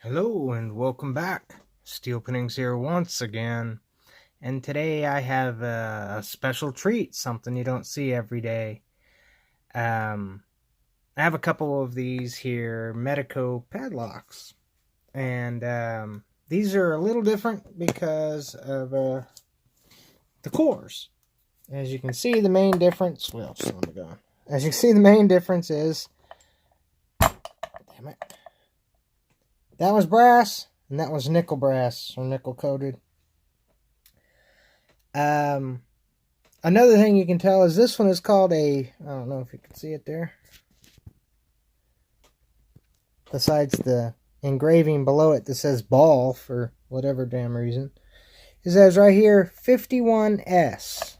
Hello and welcome back. Steel Pinnings here once again. And today I have a special treat, something you don't see every day. I have a couple of these here Medeco padlocks. And these are a little different because of the cores. As you can see, the main difference, well, just let me go. As you can see, the main difference is, damn it, that was brass and that was nickel brass or nickel coated. Another thing you can tell is this one is called I don't know if you can see it there. Besides the engraving below it that says ball for whatever damn reason. It says right here 51S.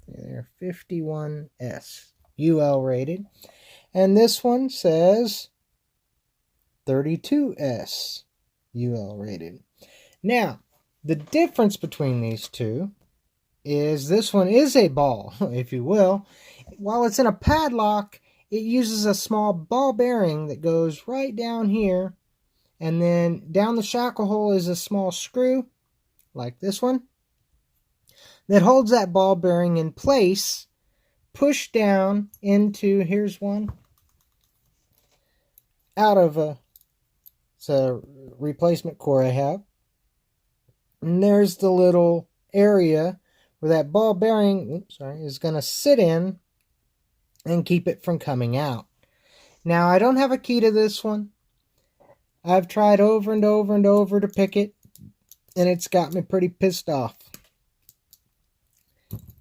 There, 51S. UL rated. And this one says 32S. UL rated. Now, the difference between these two is this one is a ball, if you will. While it's in a padlock, it uses a small ball bearing that goes right down here, and then down the shackle hole is a small screw, like this one, that holds that ball bearing in place, pushed down into, here's one, out of it's a replacement core I have. And there's the little area where that ball bearing is going to sit in and keep it from coming out. Now, I don't have a key to this one. I've tried over and over and over to pick it, and it's got me pretty pissed off.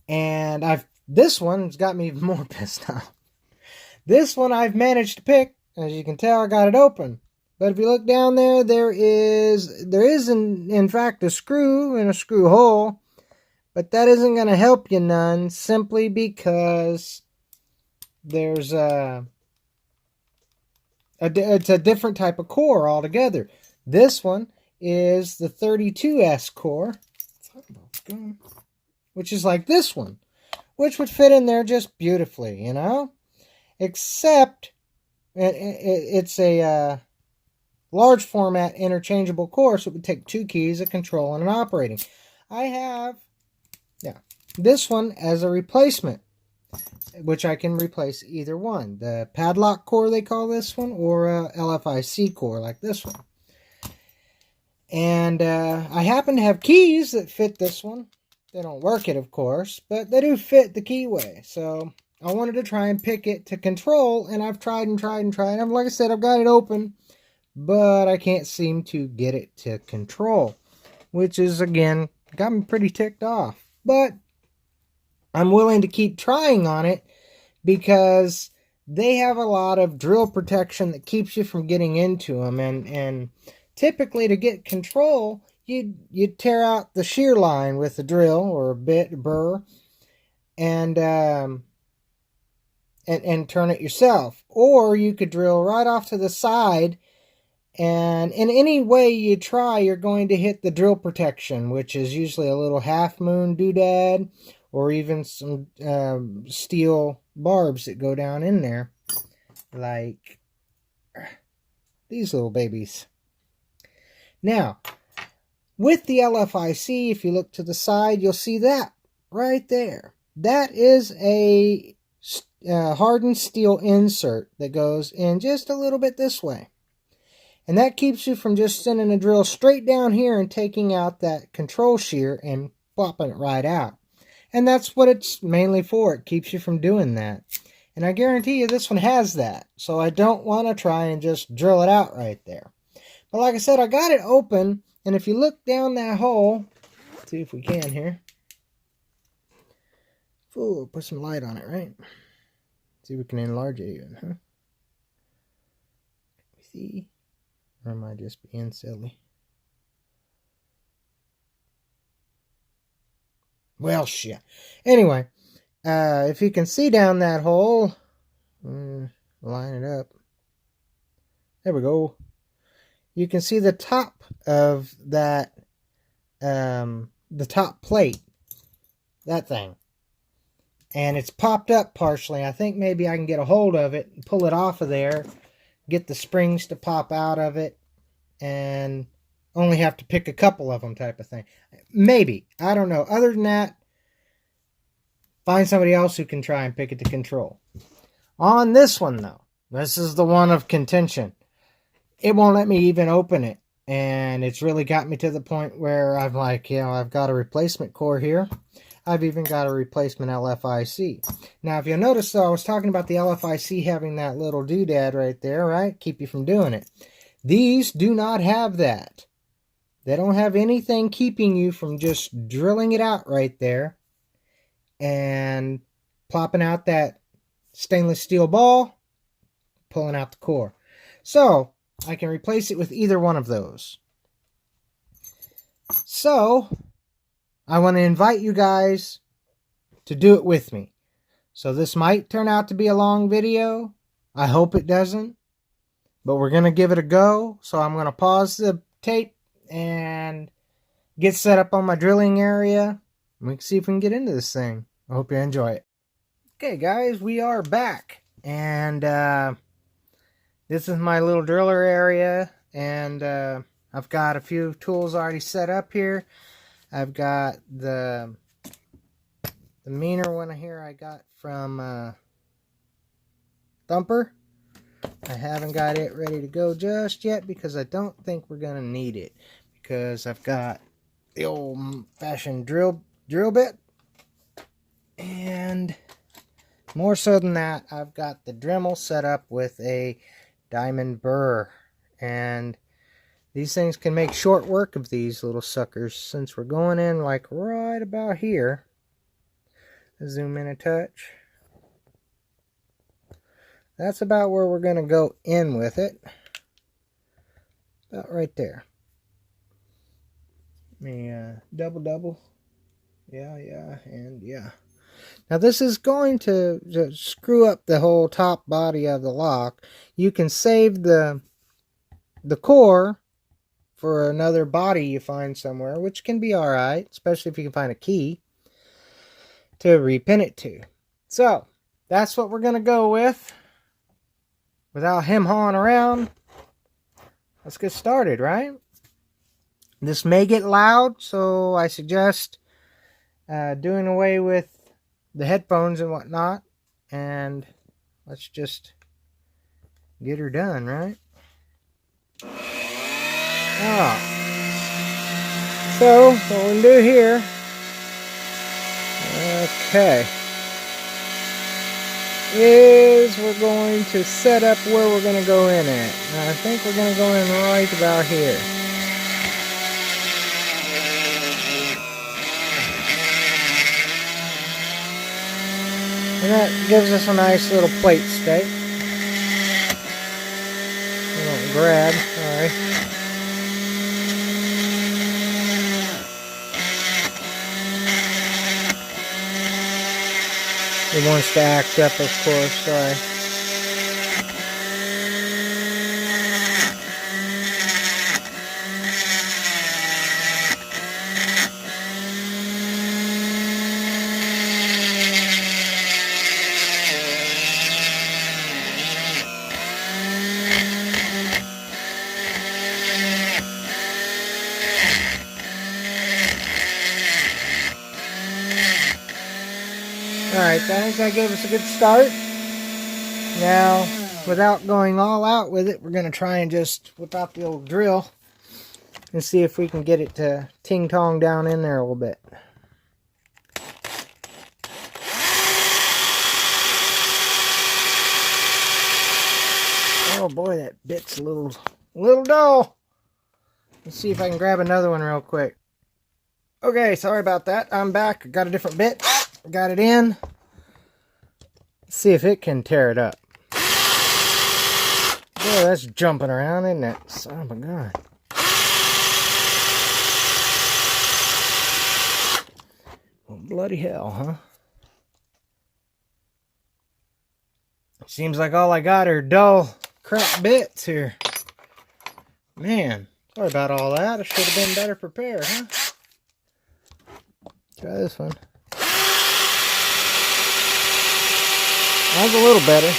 And this one's got me even more pissed off. This one I've managed to pick. As you can tell, I got it open. But if you look down there, there is in fact a screw and a screw hole. But that isn't going to help you none, simply because there's it's a different type of core altogether. This one is the 32S core, which is like this one, which would fit in there just beautifully, you know? Except it's a large format interchangeable core, so it would take two keys, a control, and an operating. I have this one as a replacement, which I can replace either one. The padlock core, they call this one, or a LFIC core like this one. And I happen to have keys that fit this one. They don't work it, of course, but they do fit the keyway. So I wanted to try and pick it to control, and I've tried and tried and tried. And like I said, I've got it open, but I can't seem to get it to control, which is, again, got me pretty ticked off. But I'm willing to keep trying on it because they have a lot of drill protection that keeps you from getting into them. And typically to get control, you'd tear out the shear line with a drill or a burr and turn it yourself. Or you could drill right off to the side, and in any way you try, you're going to hit the drill protection, which is usually a little half moon doodad, or even some steel barbs that go down in there, like these little babies. Now, with the LFIC, if you look to the side, you'll see that right there. That is a hardened steel insert that goes in just a little bit this way. And that keeps you from just sending a drill straight down here and taking out that control shear and plopping it right out. And that's what it's mainly for. It keeps you from doing that. And I guarantee you this one has that. So I don't want to try and just drill it out right there. But like I said, I got it open. And if you look down that hole, let's see if we can here. Ooh, put some light on it, right? See if we can enlarge it even, huh? See? Or am I just being silly? Well, shit. Anyway, if you can see down that hole, line it up. There we go. You can see the top of that, the top plate, that thing. And it's popped up partially. I think maybe I can get a hold of it and pull it off of there, get the springs to pop out of it, and only have to pick a couple of them type of thing. Maybe. I don't know. Other than that, find somebody else who can try and pick it to control. On this one, though, this is the one of contention. It won't let me even open it. And it's really got me to the point where I'm like, I've got a replacement core here. I've even got a replacement LFIC. Now, if you'll notice, though, I was talking about the LFIC having that little doodad right there, right? Keep you from doing it. These do not have that. They don't have anything keeping you from just drilling it out right there and plopping out that stainless steel ball, pulling out the core. So I can replace it with either one of those. So I want to invite you guys to do it with me. So this might turn out to be a long video. I hope it doesn't. But we're going to give it a go. So I'm going to pause the tape and get set up on my drilling area. We can see if we can get into this thing. I hope you enjoy it. Okay, guys, we are back. And this is my little driller area. And I've got a few tools already set up here. I've got the meaner one here I got from Thumper. I haven't got it ready to go just yet because I don't think we're going to need it. Because I've got the old-fashioned drill bit. And more so than that, I've got the Dremel set up with a diamond burr. And these things can make short work of these little suckers since we're going in like right about here. Zoom in a touch. That's about where we're going to go in with it. About right there. Let me double. Yeah, and yeah. Now this is going to screw up the whole top body of the lock. You can save the core for another body you find somewhere, which can be alright, especially if you can find a key to repin it to. So, that's what we're going to go with. Without him hawing around, let's get started, right? This may get loud, so I suggest doing away with the headphones and whatnot, and let's just get her done, right? So what we'll do here, is we're going to set up where we're going to go in at. Now, I think we're going to go in right about here. And that gives us a nice little plate stake. We don't grab, sorry. It wants to act up, of course, sorry. Alright, I think that gave us a good start. Now, without going all out with it, we're going to try and just whip out the old drill and see if we can get it to ting-tong down in there a little bit. Oh boy, that bit's a little dull. Let's see if I can grab another one real quick. Okay, sorry about that. I'm back. I got a different bit. Got it in. Let's see if it can tear it up. Boy, that's jumping around, isn't it? Son of a gun. Well, bloody hell, huh? Seems like all I got are dull crap bits here. Man, sorry about all that. I should have been better prepared, huh? Try this one. That's a little better.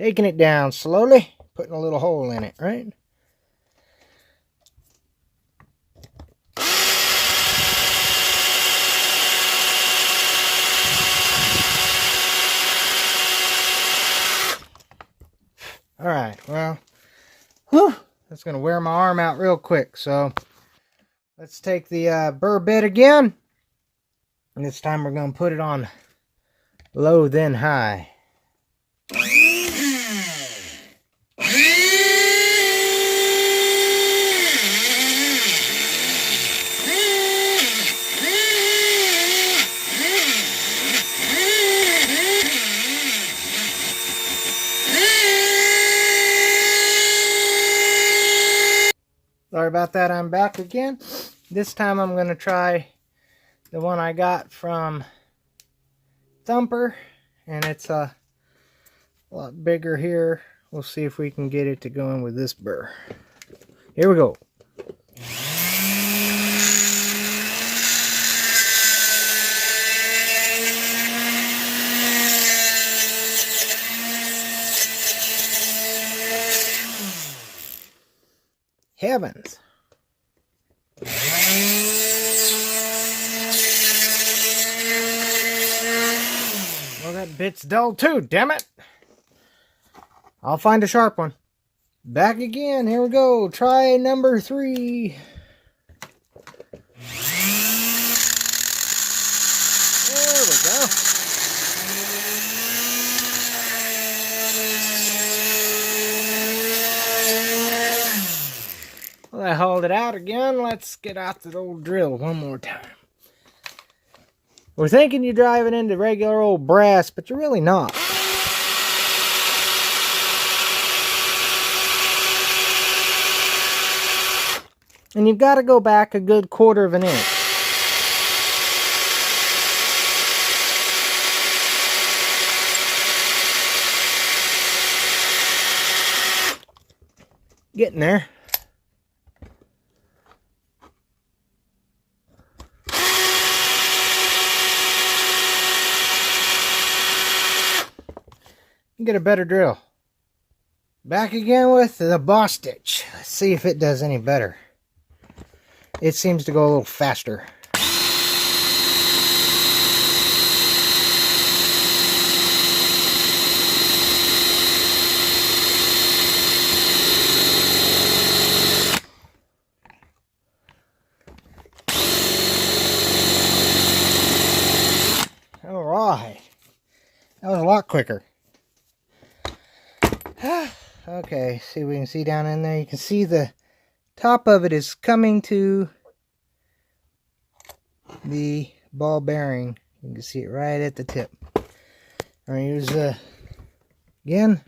Taking it down slowly, putting a little hole in it, right? Alright, well, that's going to wear my arm out real quick. So let's take the burr bit again. And this time we're going to put it on low, then high. Sorry about that, I'm back again. This time I'm going to try the one I got from Thumper, and it's a lot bigger here. We'll see if we can get it to go in with this burr. Here we go. Heavens. Well, that bit's dull too, damn it. I'll find a sharp one. Back again, here we go. Try number 3. There we go. Well, I hauled it out again. Let's get out the old drill one more time. We're thinking you're driving into regular old brass, but you're really not. And you've got to go back a good 1/4 of an inch. Getting there. Get a better drill. Back again with the boss stitch. Let's see if it does any better. It seems to go a little faster. All right. That was a lot quicker. Okay, see if we can see down in there. You can see the top of it is coming to the ball bearing. You can see it right at the tip. I'm going to use again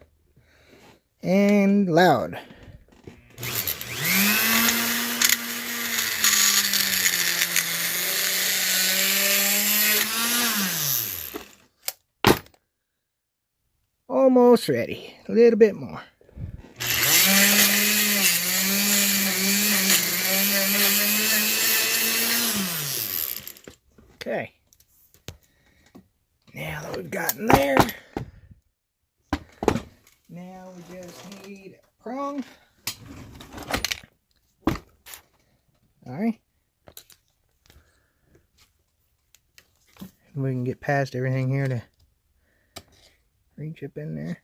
and loud. Almost ready. A little bit more. Okay. Now that we've gotten there, now we just need a prong. Alright. We can get past everything here to reach up in there.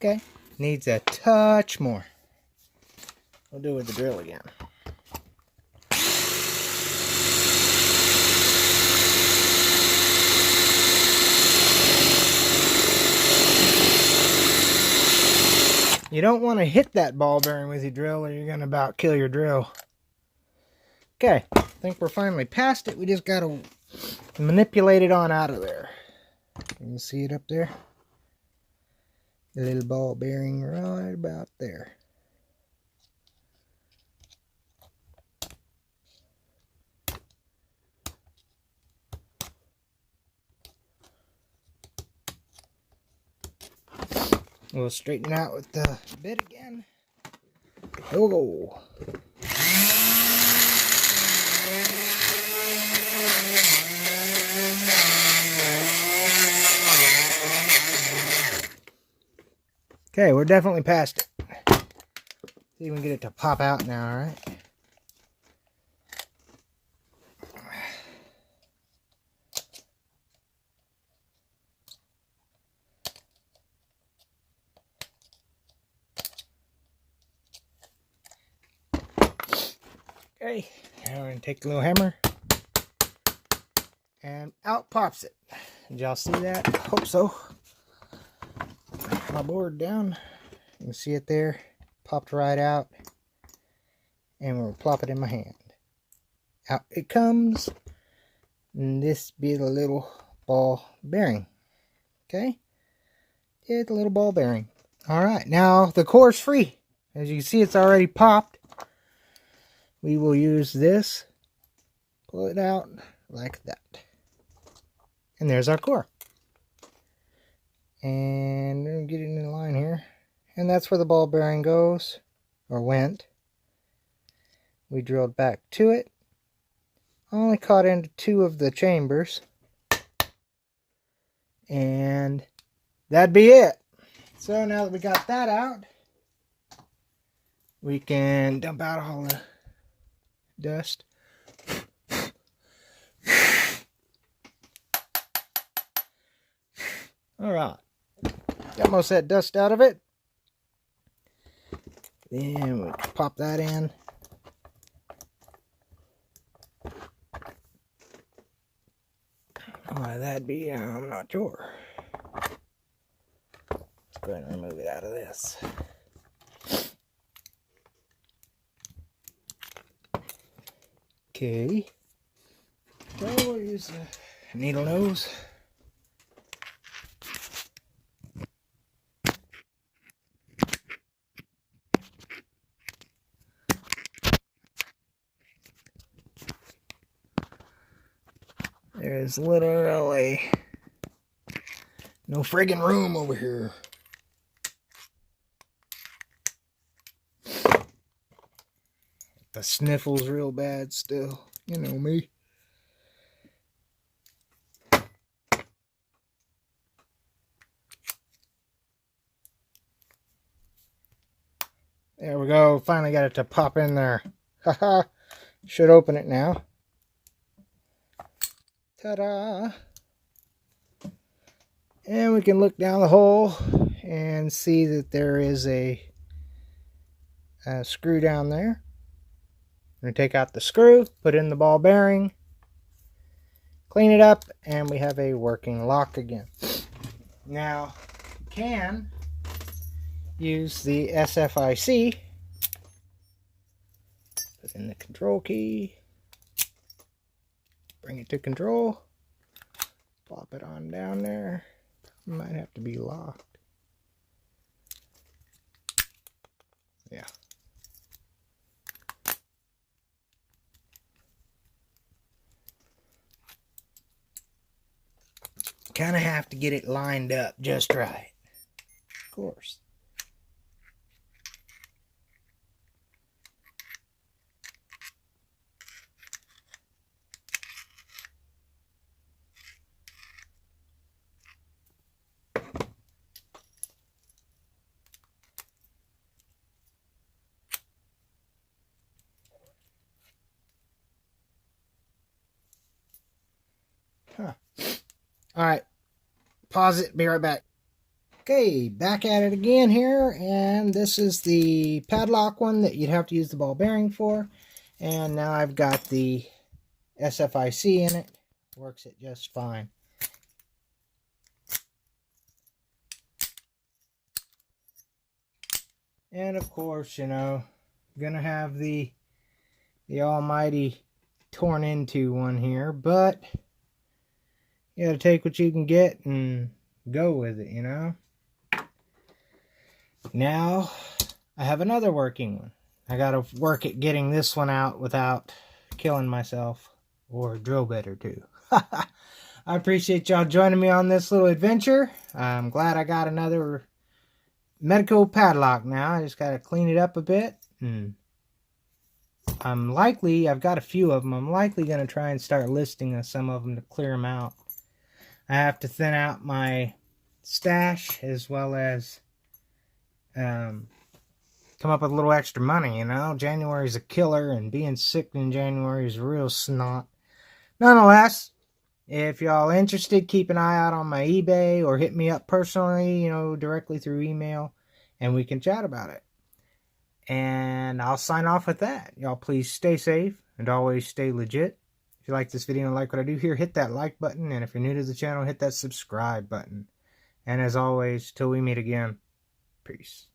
Okay, needs a touch more. We'll do it with the drill again. You don't want to hit that ball bearing with your drill or you're going to about kill your drill. Okay, I think we're finally past it. We just got to manipulate it on out of there. You can see it up there. The little ball bearing right about there. We'll straighten it out with the bit again. Here we go. Okay, we're definitely past it. See if we can get it to pop out now, alright? Okay, now we're going to take the little hammer and out pops it. Did y'all see that? I hope so. Put my board down. You can see it there. Popped right out. And we'll plop it in my hand. Out it comes. And this be the little ball bearing. Okay? It's a little ball bearing. Alright, now the core's free. As you can see, it's already popped. We will use this. Pull it out like that. And there's our core. And we'll get it in line here. And that's where the ball bearing goes. Or went. We drilled back to it. Only caught into 2 of the chambers. And that'd be it. So now that we got that out, we can dump out all the dust. Alright. Got most of that dust out of it. Then we'll pop that in. Why that'd be, I'm not sure. Let's go ahead and remove it out of this. Okay. So we'll use the needle nose. There's literally no friggin' room over here. The sniffles real bad still. You know me. There we go. Finally got it to pop in there. Haha. Should open it now. Ta-da! And we can look down the hole and see that there is a screw down there. I'm going to take out the screw, put in the ball bearing, clean it up, and we have a working lock again. Now, you can use the SFIC. Put in the control key. Bring it to control. Plop it on down there. Might have to be locked. Yeah. Kind of have to get it lined up just right. Of course. Huh. Alright, pause it, be right back. Okay, back at it again here, and this is the padlock one that you'd have to use the ball bearing for. And now I've got the SFIC in it. Works it just fine. And of course, you know, gonna have the almighty torn into one here, but you gotta take what you can get and go with it, you know. Now, I have another working one. I gotta work at getting this one out without killing myself, or a drill bit or two. I appreciate y'all joining me on this little adventure. I'm glad I got another Medeco Padlock now. I just got to clean it up a bit. I've got a few of them. I'm likely going to try and start listing some of them to clear them out. I have to thin out my stash as well as come up with a little extra money, you know. January's a killer, and being sick in January is real snot. Nonetheless, if y'all interested, keep an eye out on my eBay or hit me up personally, you know, directly through email, and we can chat about it. And I'll sign off with that. Y'all please stay safe and always stay legit. If you like this video and like what I do here, hit that like button. And if you're new to the channel, hit that subscribe button. And as always, till we meet again, peace.